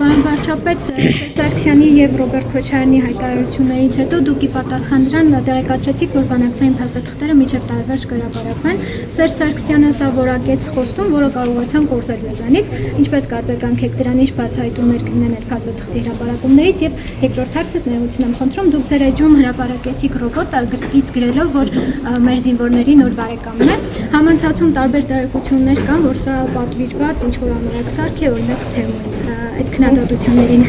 Պարոն վարչապետ, Սարգսյանի եւ Ռոբերտ Քոչարյանի հայտարարություններից հետո դուք ի պատասխան դրան տեղեկացրեցիք, որ բանակցային փաստաթղթերը մինչև տարեվերջ կհրապարակվեն։ Սերժ Սարգսյանը սա որակեց խոստում, որը կարողացան կորզել ձեզանից, ինչպես կարծեկանք եք դրան ինչ բացահայտումներ կլինեն փաստաթղթի հրապարակումներից եւ երկրորդ հարցս ներողություն եմ խնդրում, դուք ձեր էջում հրապարակեցիք ռոբոտ գրքից գրելով, որ մեր զինվորների նոր բարեկամն է։ Համանցածում տարբեր տեղեկություններ կան, որ սա պատվիրված ինչ որ անորակ սարք է, օրինակ թեմից։ Այդ քննադատություններին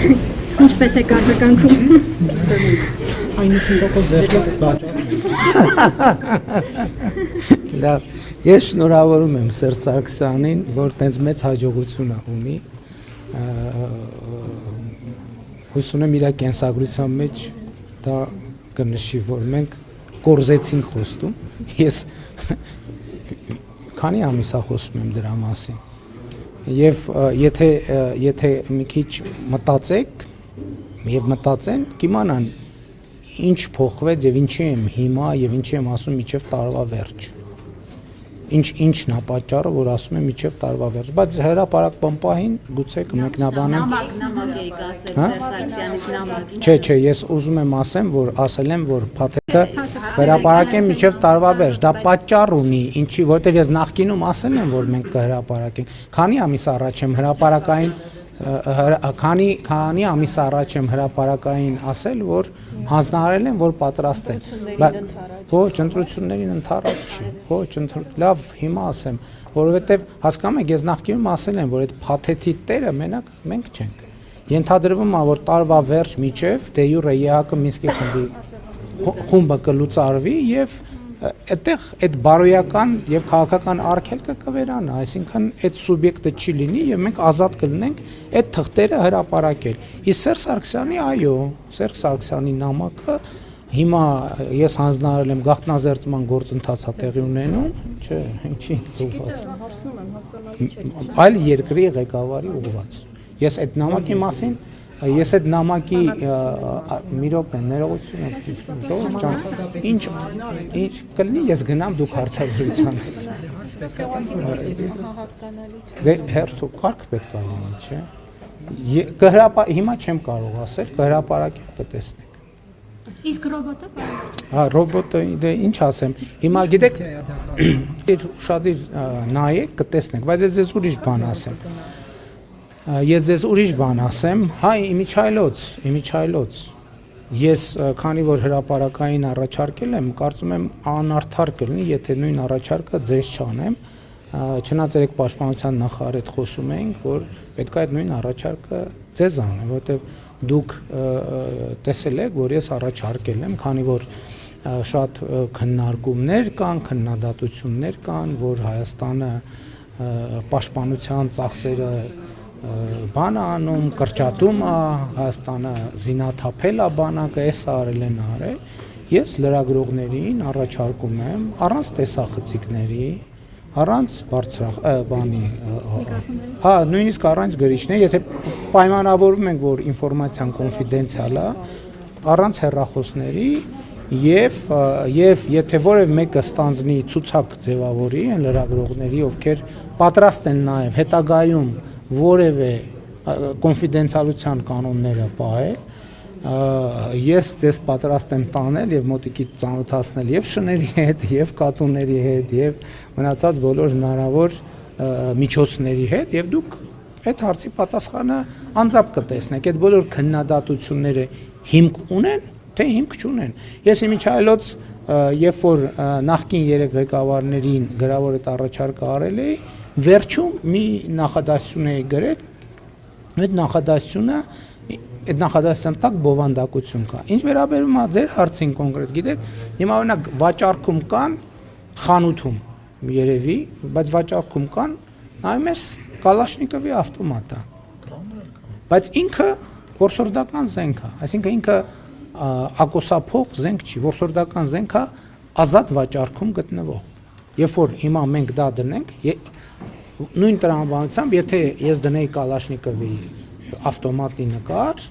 ինչպես է արձագանքում։ 90% ձեռքով բաժան։ Լավ, ես շնորհավորում եմ Սերժ Սարգսյանին, որ տենց մեծ հաջողություն ունի։ Հույս ունեմ իր կենսագրության մեջ դա կնշի, որ մենք կորզեցինք խոստում։ Ես քանի ամիս է խոսում եմ դրա մասին։ Եվ եթե մի քիչ մտածեք եւ մտածեն, կիմանան ինչ փոխվեց եւ ինչի եմ հիմա եւ ինչի եմ ասում միջև տարվա վերջ։ Ինչն է պատճառը, որ ասում եմ միջև տարվա վերջ, բայց հրապարակ պահին գուցե կմեկնաբանեմ։ Նամակ եք ասել Սերժ Սարգսյանից նամակ։ Չէ, ես ուզում եմ ասեմ, որ ասել եմ, որ փաթեթը հրապարակեն միջև տարվա վերջ, դա պատճառ ունի, ինչի, որտեղ ես նախկինում ասել եմ, որ մենք կհրապարակենք։ Քանի ամիս առաջ եմ հրապարակային քանի ամիս առաջ եմ հրապարակային ասել, որ հանձնարարել եմ, որ պատրաստ են։ Ոչ, ընտրություններին ընդառաջ չի։ Ոչ, լավ, հիմա ասեմ, որովհետև հասկանում եք, ես նախկինում ասել եմ, որ այդ փաթեթի տերը մենակ մենք չենք։ Ենթադրվում է, որ տարվա վերջ միջև դե յուրե ԵԱՀԿ Մինսկի խումբը կլուծարվի եւ այդտեղ այդ բարոյական եւ քաղաքական արգելքը կվերանա, այսինքն այդ սուբյեկտը չի լինի եւ մենք ազատ կլինենք այդ թղթերը հրապարակել։ Իսկ Սերժ Սարգսյանի, այո, Սերժ Սարգսյանի նամակը հիմա ես հանձնարարել եմ գաղտնազերծման գործընթացը տեղի ունենում, չէ, ինչի ուղղված։ Այլ երկրի ղեկավարի ուղղված։ Ես այդ նամակի մասին Ես այդ նամակի մի րոպե ներողություն եմ ժողովուրդ ջան, ինչ կլինի, ես գնամ դուք հարցազրույցան։ Դե հերթու կարգ պետք է լինի, չէ։ Հիմա չեմ կարող ասել, կհրապարակեմ, կտեսնեք։ Իսկ ռոբոտը բարձր։ Հա, ռոբոտը դե ինչ ասեմ։ Հիմա գիտեք, ուշադիր նայեք, կտեսնեք, բայց ես ձեզ ուրիշ բան ասեմ։ Ես ձեզ ուրիշ բան ասեմ, հայ իմիջայլոց, ես քանի որ հրապարակային առաջարկել եմ, կարծում եմ անարդար կլինի, եթե նույն առաջարկը ձեզ չանեմ, չնայած երեք պաշտպանության նախարար հետ խոսում էինք, որ պետք է այդ նույն առաջարկը ձեզ անեմ, որովհետև դուք տեսել եք, որ ես առաջարկել եմ, քանի որ շատ քննարկումներ կան, քննադատություններ կան, որ Հայաստանը պաշտպանության ծախսերը բան անում, կրճատում է, Հայաստանը զինաթափել է բանակը, էս արել են արել, ես լրագրողներին առաջարկում եմ առանց տեսախցիկների, առանց բանի, հա, նույնիսկ առանց գրիչների, եթե պայմանավորվում ենք, որ ինֆորմացիան կոնֆիդենցիալ է, առանց հեռախոսների եւ եթե որևէ մեկը ստանձնի ցուցակ ձևավորի են լրագրողների, ովքեր պատրաստ են նաեւ հետագայում որևէ կոնֆիդենցիալության կանոնները պահել, ես ձեզ պատրաստ եմ տանել եւ մոտիկից ծանոթացնել եւ շների հետ, եւ կատուների հետ, եւ մնացած բոլոր հնարավոր միջոցների հետ, եւ դուք այդ հարցի պատասխանը անձամբ կտեսնեք։ Այդ բոլոր քննադատությունները հիմք ունեն, թե հիմք չունեն։ Ես իմիջայլոց, երբ որ նախկին 3 ղեկավարներին գրավոր այդ առաջարկը արել էի, վերջում մի նախադասություն էի գրել, այդ նախադասության տակ բովանդակություն կա։ Ինչ վերաբերում է ձեր հարցին կոնկրետ, գիտեք, հիմա օրինակ վաճառքում կան խանութում երևի, բայց վաճառքում կան, նայում ես Կալաշնիկովի ավտոմատը։ Բայց ինքը որսորդական զենք է, այսինքն ինքը ակոսափող զենք չի, որսորդական զենք է ազատ վաճառքում գտնվող։ Երբ որ հիմա մենք դա դնենք, նույն տրամաբանությամբ, եթե ես դնեի Կալաշնիկովի ավտոմատի նկար,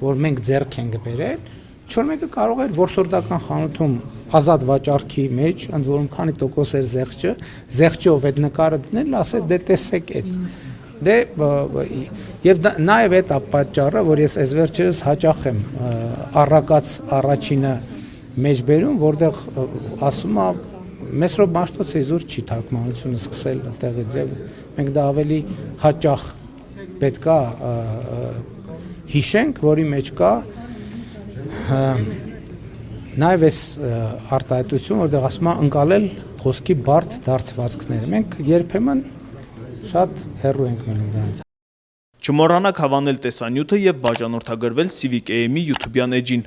որ մենք ձեռք ենք բերել, ինչ-որ մեկը կարող էր որսորդական խանութում ազատ վաճառքի մեջ, ընդ որում քանի տոկոս էր զեղչը, զեղչով այդ նկարը դնել, ասել դե տեսեք այդ։ Դե եւ նաեւ այդ պատճառը, որ ես այս վերջերս հաճախ եմ առակած առաջինը մեջ բերում, որտեղ ասում է Մեսրոպ Մաշտոցը իզուր չի թարգմանությունը սկսել այդտեղից եւ մենք դա ավելի հաճախ պետքա հիշենք, որի մեջ կա նաեւ այս արտահայտություն, որտեղ ասում է ընկալել խոսքի բարդ դարձվածքները։ Մենք երբեմն շատ հեռու ենք մնում դրանից։ Չմոռանաք հավանել տեսանյութը եւ բաժանորդագրվել Civic AM-ի YouTube-յան էջին։